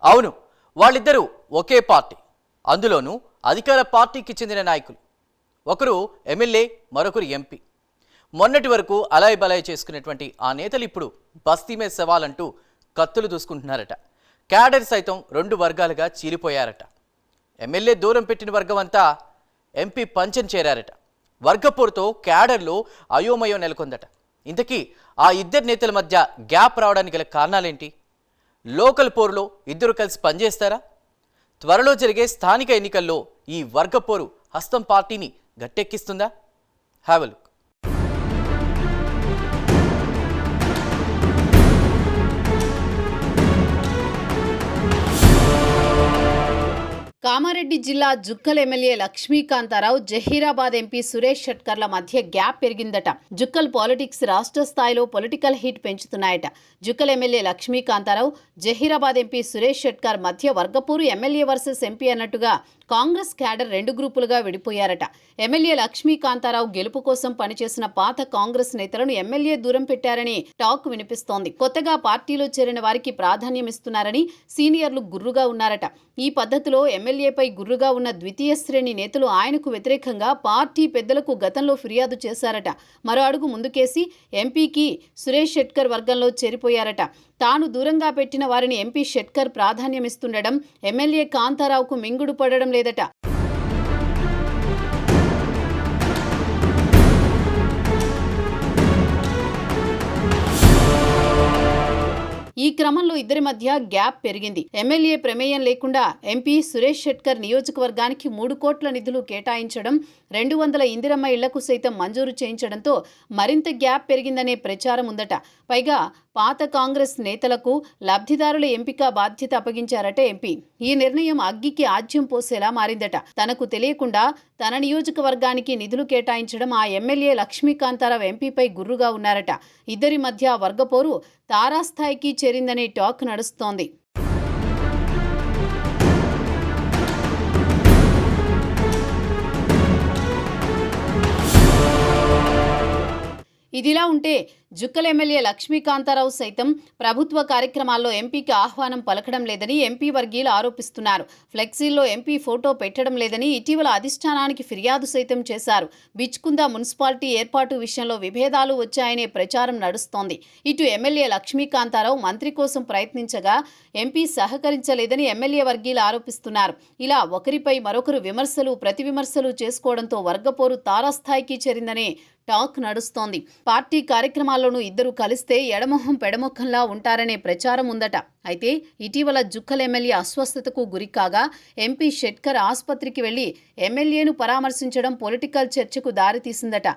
అవును, వాళ్ళిద్దరూ ఒకే పార్టీ, అందులోనూ అధికార పార్టీకి చెందిన నాయకులు. ఒకరు ఎమ్మెల్యే, మరొకరు ఎంపీ. మొన్నటి వరకు అలాయ్ బలాయ్ చేసుకునేటువంటి ఆ నేతలు ఇప్పుడు బస్తీ మీద సవాలంటూ కత్తులు దూసుకుంటున్నారట. క్యాడర్ సైతం రెండు వర్గాలుగా చీలిపోయారట. ఎమ్మెల్యే దూరం పెట్టిన వర్గం అంతా ఎంపీ పంచం చేరారట. వర్గపోరుతో క్యాడర్లో అయోమయం నెలకొందట. ఇంతకీ ఆ ఇద్దరు నేతల మధ్య గ్యాప్ రావడానికి గల కారణాలేంటి? లోకల్ పోరులో ఇద్దరు కలిసి పనిచేస్తారా? త్వరలో జరిగే స్థానిక ఎన్నికల్లో ఈ వర్గపోరు హస్తం పార్టీని గట్టెక్కిస్తుందా? Have a look. కామారెడ్డి జిల్లా జుక్కల్ ఎమ్మెల్యే లక్ష్మీకాంతారావు, జహీరాబాద్ ఎంపీ సురేష్ షెట్కర్ల మధ్య గ్యాప్ పెరిగిందట. జుక్కల్ పాలిటిక్స్ రాష్ట్ర స్థాయిలో పొలిటికల్ హీట్ పెంచుతున్నాయట. జుక్కల్ ఎమ్మెల్యే లక్ష్మీకాంతారావు, జహీరాబాద్ ఎంపీ సురేష్ షెట్కర్ మధ్య వర్గపూరు ఎమ్మెల్యే వర్సెస్ ఎంపీ అన్నట్టుగా కాంగ్రెస్ క్యాడర్ రెండు గ్రూపులుగా విడిపోయారట. ఎమ్మెల్యే లక్ష్మీకాంతారావు గెలుపు కోసం పనిచేసిన పాత కాంగ్రెస్ నేతలను ఎమ్మెల్యే దూరం పెట్టారని టాక్ వినిపిస్తోంది. కొత్తగా పార్టీలో చేరిన వారికి ప్రాధాన్యం ఇస్తున్నారని సీనియర్లు గుర్రుగా ఉన్నారట. ఈ పద్ధతిలో ఎమ్మెల్యేపై గుర్రుగా ఉన్న ద్వితీయ శ్రేణి నేతలు ఆయనకు వ్యతిరేకంగా పార్టీ పెద్దలకు గతంలో ఫిర్యాదు చేశారట. మరో అడుగు ముందుకేసి ఎంపీకి సురేష్ షెట్కర్ వర్గంలో చేరిపోయారట. తాను దూరంగా పెట్టిన వారిని ఎంపీ షెట్కర్ ప్రాధాన్యమిస్తుండడం ఎమ్మెల్యే కాంతారావుకు మింగుడు పడడం లేదట. ఈ క్రమంలో ఇద్దరి మధ్య గ్యాప్ పెరిగింది. ఎమ్మెల్యే ప్రమేయం లేకుండా ఎంపీ సురేష్ షెట్కర్ నియోజకవర్గానికి 3 కోట్ల నిధులు కేటాయించడం, 200 ఇందిరమ్మ ఇళ్లకు సైతం మంజూరు చేయించడంతో మరింత గ్యాప్ పెరిగిందనే ప్రచారం ఉందట. పైగా పాత కాంగ్రెస్ నేతలకు లబ్ధిదారుల ఎంపిక బాధ్యత అప్పగించారట ఎంపీ. ఈ నిర్ణయం అగ్గికి ఆజ్యం పోసేలా మారిందట. తనకు తెలియకుండా తన నియోజకవర్గానికి నిధులు కేటాయించడం ఆ ఎమ్మెల్యే లక్ష్మీకాంతారావు ఎంపీపై గుర్రుగా ఉన్నారట. ఇద్దరి మధ్య వర్గపోరు తారాస్థాయికి చేరిందనే టాక్ నడుస్తోంది. ఇదిలా ఉంటే జుక్కల్ ఎమ్మెల్యే లక్ష్మీకాంతారావు సైతం ప్రభుత్వ కార్యక్రమాల్లో ఎంపీకి ఆహ్వానం పలకడం లేదని ఎంపీ వర్గీయులు ఆరోపిస్తున్నారు. ఫ్లెక్సీల్లో ఎంపీ ఫోటో పెట్టడం లేదని ఇటీవల అధిష్టానానికి ఫిర్యాదు సైతం చేశారు. బిచ్కుంద మున్సిపాలిటీ ఏర్పాటు విషయంలో విభేదాలు వచ్చాయనే ప్రచారం నడుస్తోంది. ఇటు ఎమ్మెల్యే లక్ష్మీకాంతారావు మంత్రి కోసం ప్రయత్నించగా ఎంపీ సహకరించలేదని ఎమ్మెల్యే వర్గీయులు ఆరోపిస్తున్నారు. ఇలా ఒకరిపై మరొకరు విమర్శలు ప్రతి విమర్శలు చేసుకోవడంతో వర్గపోరు తారాస్థాయికి చేరిందనే టాక్ నడుస్తోంది. పార్టీ కార్యక్రమాల్లోనూ ఇద్దరు కలిస్తే ఎడమొహం పెడమొఖంలా ఉంటారనే ప్రచారం ఉందట. అయితే ఇటీవల జుక్కల్ ఎమ్మెల్యే అస్వస్థతకు గురికాగా ఎంపీ షెట్కర్ ఆసుపత్రికి వెళ్లి ఎమ్మెల్యేను పరామర్శించడం పొలిటికల్ చర్చకు దారితీసిందట.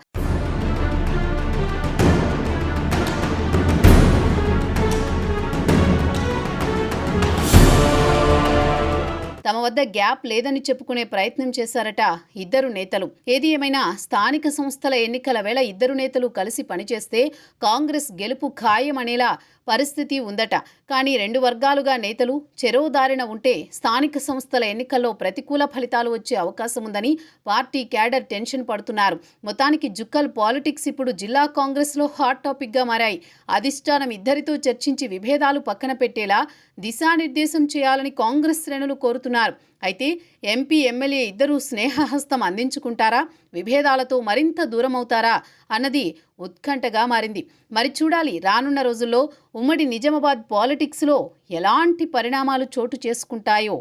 తమ వద్ద గ్యాప్ లేదని చెప్పుకునే ప్రయత్నం చేశారట ఇద్దరు నేతలు. ఏది ఏమైనా స్థానిక సంస్థల ఎన్నికల వేళ ఇద్దరు నేతలు కలిసి పనిచేస్తే కాంగ్రెస్ గెలుపు ఖాయమనేలా పరిస్థితి ఉందట. కానీ రెండు వర్గాలుగా నేతలు చెరోదారిన ఉంటే స్థానిక సంస్థల ఎన్నికల్లో ప్రతికూల ఫలితాలు వచ్చే అవకాశం ఉందని పార్టీ క్యాడర్ టెన్షన్ పడుతున్నారు. మొత్తానికి జుక్కల్ పాలిటిక్స్ ఇప్పుడు జిల్లా కాంగ్రెస్లో హాట్ టాపిక్గా మారాయి. అధిష్టానం ఇద్దరితో చర్చించి విభేదాలు పక్కన పెట్టేలా దిశానిర్దేశం చేయాలని కాంగ్రెస్ శ్రేణులు కోరుతున్నారు. అయితే ఎంపీ ఎమ్మెల్యే ఇద్దరూ స్నేహహస్తం అందించుకుంటారా, విభేదాలతో మరింత దూరమవుతారా అన్నది ఉత్కంఠగా మారింది. మరి చూడాలి రానున్న రోజుల్లో ఉమ్మడి నిజామాబాద్ పాలిటిక్స్లో ఎలాంటి పరిణామాలు చోటు చేసుకుంటాయో.